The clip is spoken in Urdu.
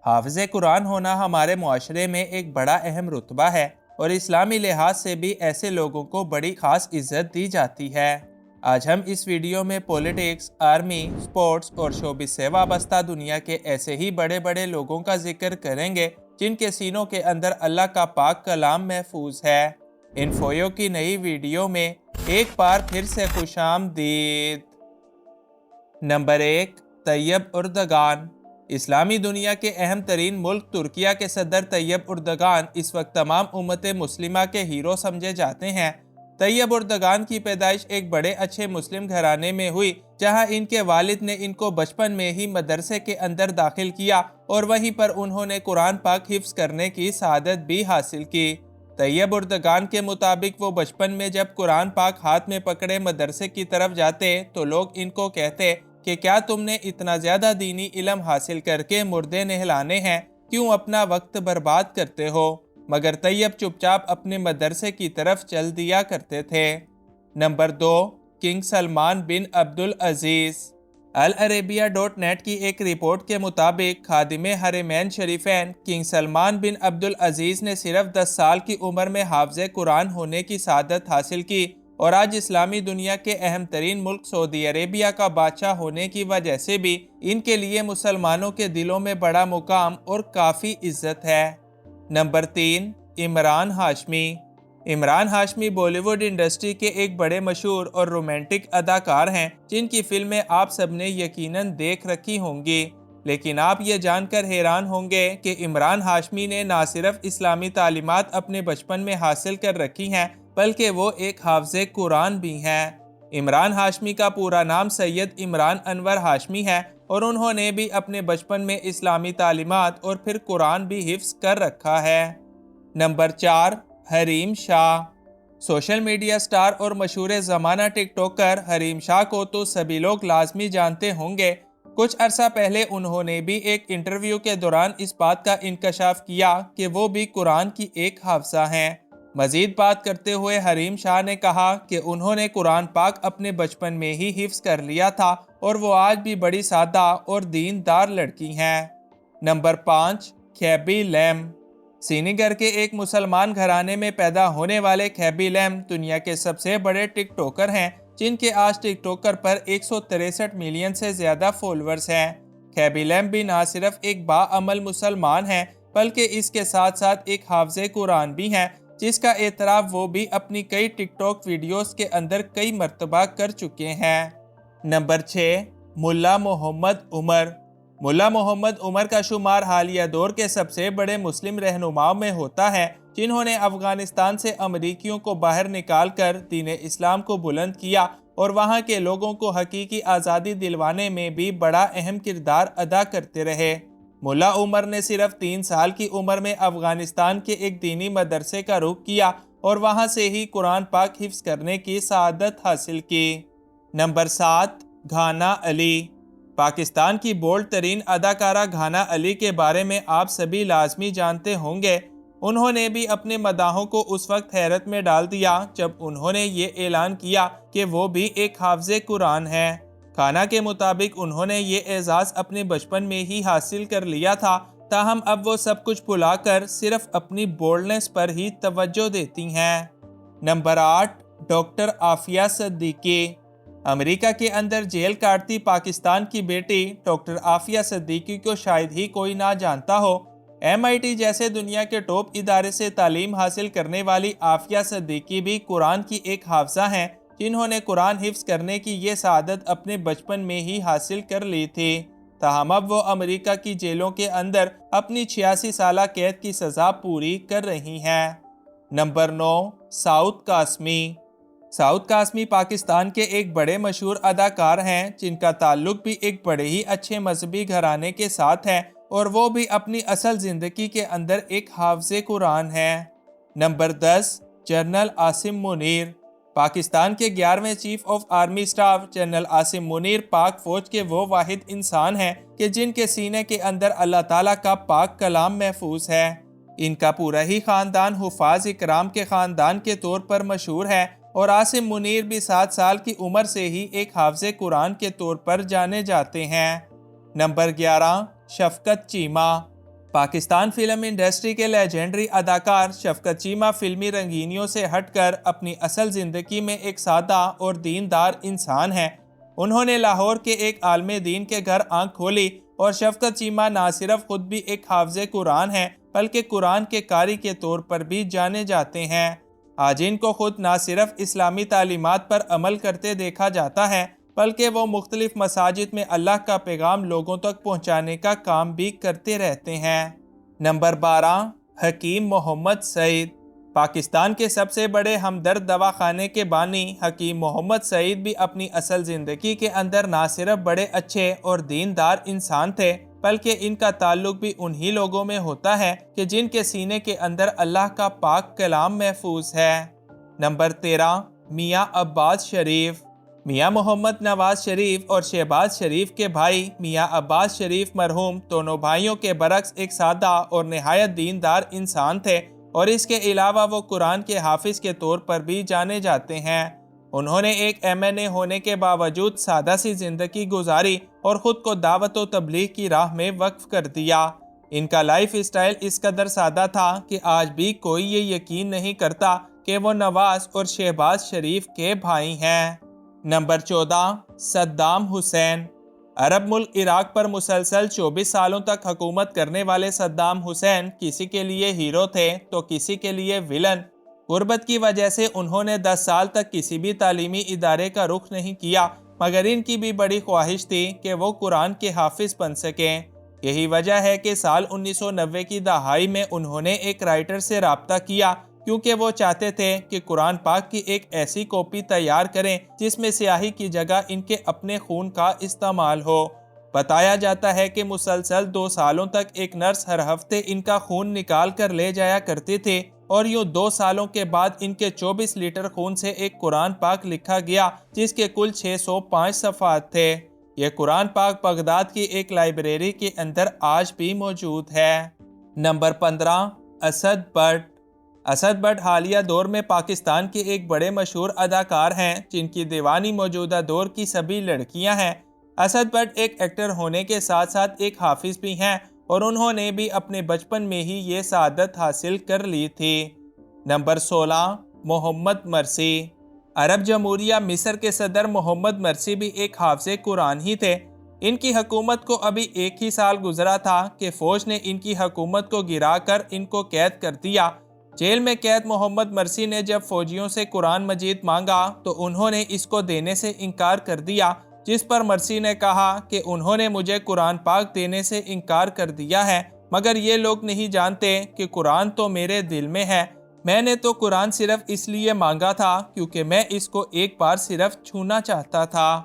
حافظ قرآن ہونا ہمارے معاشرے میں ایک بڑا اہم رتبہ ہے اور اسلامی لحاظ سے بھی ایسے لوگوں کو بڑی خاص عزت دی جاتی ہے۔ آج ہم اس ویڈیو میں پولیٹکس، آرمی، سپورٹس اور شوبز سے وابستہ دنیا کے ایسے ہی بڑے بڑے لوگوں کا ذکر کریں گے جن کے سینوں کے اندر اللہ کا پاک کلام محفوظ ہے۔ انفویو کی نئی ویڈیو میں ایک بار پھر سے خوش آمدید۔ Number 1، Tayyip Erdogan. اسلامی دنیا کے اہم ترین ملک ترکیہ کے صدر طیب اردگان اس وقت تمام امت مسلمہ کے ہیرو سمجھے جاتے ہیں۔ طیب اردگان کی پیدائش ایک بڑے اچھے مسلم گھرانے میں ہوئی، جہاں ان کے والد نے ان کو بچپن میں ہی مدرسے کے اندر داخل کیا اور وہیں پر انہوں نے قرآن پاک حفظ کرنے کی سعادت بھی حاصل کی۔ طیب اردگان کے مطابق وہ بچپن میں جب قرآن پاک ہاتھ میں پکڑے مدرسے کی طرف جاتے تو لوگ ان کو کہتے کہ کیا تم نے اتنا زیادہ دینی علم حاصل کر کے مردے نہلانے ہیں، کیوں اپنا وقت برباد کرتے ہو؟ مگر طیب چپ چاپ اپنے مدرسے کی طرف چل دیا کرتے تھے۔ نمبر 2، کنگ سلمان بن عبدالعزیز۔ العربیہ.net کی ایک رپورٹ کے مطابق خادم حرمین شریفین کنگ سلمان بن عبدالعزیز نے صرف 10 سال کی عمر میں حافظ قرآن ہونے کی سعادت حاصل کی اور آج اسلامی دنیا کے اہم ترین ملک سعودی عربیہ کا بادشاہ ہونے کی وجہ سے بھی ان کے لیے مسلمانوں کے دلوں میں بڑا مقام اور کافی عزت ہے۔ Number 3، Imran Hashmi. Imran Hashmi Bollywood industry کے ایک بڑے مشہور اور رومانٹک اداکار ہیں جن کی فلمیں آپ سب نے یقیناً دیکھ رکھی ہوں گی، لیکن آپ یہ جان کر حیران ہوں گے کہ عمران ہاشمی نے نہ صرف اسلامی تعلیمات اپنے بچپن میں حاصل کر رکھی ہیں بلکہ وہ ایک حافظ قرآن بھی ہیں۔ عمران ہاشمی کا پورا نام سید عمران انور ہاشمی ہے اور انہوں نے بھی اپنے بچپن میں اسلامی تعلیمات اور پھر قرآن بھی حفظ کر رکھا ہے۔ Number 4، Hareem Shah. Social media star اور مشہور زمانہ ٹک ٹاکر حریم شاہ کو تو سبھی لوگ لازمی جانتے ہوں گے۔ کچھ عرصہ پہلے انہوں نے بھی ایک انٹرویو کے دوران اس بات کا انکشاف کیا کہ وہ بھی قرآن کی ایک حافظہ ہیں۔ مزید بات کرتے ہوئے حریم شاہ نے کہا کہ انہوں نے قرآن پاک اپنے بچپن میں ہی حفظ کر لیا تھا اور وہ آج بھی بڑی سادہ اور دیندار لڑکی ہیں۔ نمبر 5، کھیبی لیم۔ سینیگر کے ایک مسلمان گھرانے میں پیدا ہونے والے کھیبی لیم دنیا کے سب سے بڑے ٹک ٹاکر ہیں جن کے آج ٹک ٹاکر پر 163 ملین سے زیادہ فالوورز ہیں۔ کھیبی لیم بھی نہ صرف ایک باعمل مسلمان ہیں بلکہ اس کے ساتھ ساتھ ایک حافظ قرآن بھی ہیں، جس کا اعتراف وہ بھی اپنی کئی ٹک ٹاک ویڈیوز کے اندر کئی مرتبہ کر چکے ہیں۔ نمبر 6، ملا محمد عمر۔ ملا محمد عمر کا شمار حالیہ دور کے سب سے بڑے مسلم رہنماؤں میں ہوتا ہے جنہوں نے افغانستان سے امریکیوں کو باہر نکال کر دین اسلام کو بلند کیا اور وہاں کے لوگوں کو حقیقی آزادی دلوانے میں بھی بڑا اہم کردار ادا کرتے رہے۔ ملا عمر نے صرف 3 سال کی عمر میں افغانستان کے ایک دینی مدرسے کا رخ کیا اور وہاں سے ہی قرآن پاک حفظ کرنے کی سعادت حاصل کی۔ نمبر 7، گھانا علی۔ پاکستان کی بولڈ ترین اداکارہ گھانا علی کے بارے میں آپ سبھی لازمی جانتے ہوں گے۔ انہوں نے بھی اپنے مداحوں کو اس وقت حیرت میں ڈال دیا جب انہوں نے یہ اعلان کیا کہ وہ بھی ایک حافظ قرآن ہیں۔ گھانا کے مطابق انہوں نے یہ اعزاز اپنے بچپن میں ہی حاصل کر لیا تھا، تاہم اب وہ سب کچھ بھلا کر صرف اپنی بولڈنس پر ہی توجہ دیتی ہیں۔ Number 8، doctor Aafia Siddiqui. امریکہ کے اندر جیل کاٹتی پاکستان کی بیٹی ڈاکٹر عافیہ صدیقی کو شاید ہی کوئی نہ جانتا ہو۔ MIT جیسے دنیا کے ٹاپ ادارے سے تعلیم حاصل کرنے والی عافیہ صدیقی بھی قرآن کی ایک حافظہ ہیں جنہوں نے قرآن حفظ کرنے کی یہ سعادت اپنے بچپن میں ہی حاصل کر لی تھی، تاہم اب وہ امریکہ کی جیلوں کے اندر اپنی 86 سالہ قید کی سزا پوری کر رہی ہیں۔ نمبر 9، سعود قاسمی۔ سعود قاسمی پاکستان کے ایک بڑے مشہور اداکار ہیں جن کا تعلق بھی ایک بڑے ہی اچھے مذہبی گھرانے کے ساتھ ہے اور وہ بھی اپنی اصل زندگی کے اندر ایک حافظ قرآن ہیں۔ Number 10، general Asim Munir. پاکستان کے 11ویں chief of army staff general Asim Munir پاک فوج کے وہ واحد انسان ہیں کہ جن کے سینے کے اندر اللہ تعالیٰ کا پاک کلام محفوظ ہے۔ ان کا پورا ہی خاندان حفاظ اکرام کے خاندان کے طور پر مشہور ہے اور عاصم منیر بھی 7 سال کی عمر سے ہی ایک حافظ قرآن کے طور پر جانے جاتے ہیں۔ نمبر 11، شفقت چیمہ۔ پاکستان فلم انڈسٹری کے لیجنڈری اداکار شفقت چیمہ فلمی رنگینیوں سے ہٹ کر اپنی اصل زندگی میں ایک سادہ اور دیندار انسان ہیں۔ انہوں نے لاہور کے ایک عالم دین کے گھر آنکھ کھولی اور شفقت چیمہ نہ صرف خود بھی ایک حافظ قرآن ہیں بلکہ قرآن کے قاری کے طور پر بھی جانے جاتے ہیں۔ آج ان کو خود نہ صرف اسلامی تعلیمات پر عمل کرتے دیکھا جاتا ہے بلکہ وہ مختلف مساجد میں اللہ کا پیغام لوگوں تک پہنچانے کا کام بھی کرتے رہتے ہیں۔ نمبر 12، حکیم محمد سعید۔ پاکستان کے سب سے بڑے ہمدرد دواخانے کے بانی حکیم محمد سعید بھی اپنی اصل زندگی کے اندر نہ صرف بڑے اچھے اور دیندار انسان تھے بلکہ ان کا تعلق بھی انہی لوگوں میں ہوتا ہے کہ جن کے سینے کے اندر اللہ کا پاک کلام محفوظ ہے۔ نمبر 13، میاں عباس شریف۔ میاں محمد نواز شریف اور شہباز شریف کے بھائی میاں عباس شریف مرحوم دونوں بھائیوں کے برعکس ایک سادہ اور نہایت دیندار انسان تھے اور اس کے علاوہ وہ قرآن کے حافظ کے طور پر بھی جانے جاتے ہیں۔ انہوں نے ایک MNA ہونے کے باوجود سادہ سی زندگی گزاری اور خود کو دعوت و تبلیغ کی راہ میں وقف کر دیا۔ ان کا لائف اسٹائل اس قدر سادہ تھا کہ آج بھی کوئی یہ یقین نہیں کرتا کہ وہ نواز اور شہباز شریف کے بھائی ہیں۔ Number 14، Saddam Hussein. عرب ملک عراق پر مسلسل 24 سالوں تک حکومت کرنے والے صدام حسین کسی کے لیے ہیرو تھے تو کسی کے لیے ویلن۔ غربت کی وجہ سے انہوں نے 10 سال تک کسی بھی تعلیمی ادارے کا رخ نہیں کیا، مگر ان کی بھی بڑی خواہش تھی کہ وہ قرآن کے حافظ بن سکیں۔ یہی وجہ ہے کہ سال 1990 کی دہائی میں انہوں نے ایک رائٹر سے رابطہ کیا کیونکہ وہ چاہتے تھے کہ قرآن پاک کی ایک ایسی کاپی تیار کریں جس میں سیاہی کی جگہ ان کے اپنے خون کا استعمال ہو۔ بتایا جاتا ہے کہ مسلسل 2 سالوں تک ایک نرس ہر ہفتے ان کا خون نکال کر لے جایا کرتی تھی اور یوں 2 سالوں کے بعد ان کے 24 لیٹر خون سے ایک قرآن پاک لکھا گیا جس کے کل 605 صفحات تھے۔ یہ قرآن پاک بغداد کی ایک لائبریری کے اندر آج بھی موجود ہے۔ Number 15، Asad but. Asad but حالیہ دور میں پاکستان کے ایک بڑے مشہور اداکار ہیں جن کی دیوانی موجودہ دور کی سبھی لڑکیاں ہیں۔ اسد بٹ ایک ایکٹر ہونے کے ساتھ ساتھ ایک حافظ بھی ہیں اور انہوں نے بھی اپنے بچپن میں ہی یہ سعادت حاصل کر لی تھی۔ نمبر 16، محمد مرسی۔ عرب جمہوریہ مصر کے صدر محمد مرسی بھی ایک حافظ قرآن ہی تھے۔ ان کی حکومت کو ابھی 1 ہی سال گزرا تھا کہ فوج نے ان کی حکومت کو گرا کر ان کو قید کر دیا۔ جیل میں قید محمد مرسی نے جب فوجیوں سے قرآن مجید مانگا تو انہوں نے اس کو دینے سے انکار کر دیا، جس پر مرسی نے کہا کہ انہوں نے مجھے قرآن پاک دینے سے انکار کر دیا ہے، مگر یہ لوگ نہیں جانتے کہ قرآن تو میرے دل میں ہے۔ میں نے تو قرآن صرف اس لیے مانگا تھا کیونکہ میں اس کو ایک بار صرف چھونا چاہتا تھا۔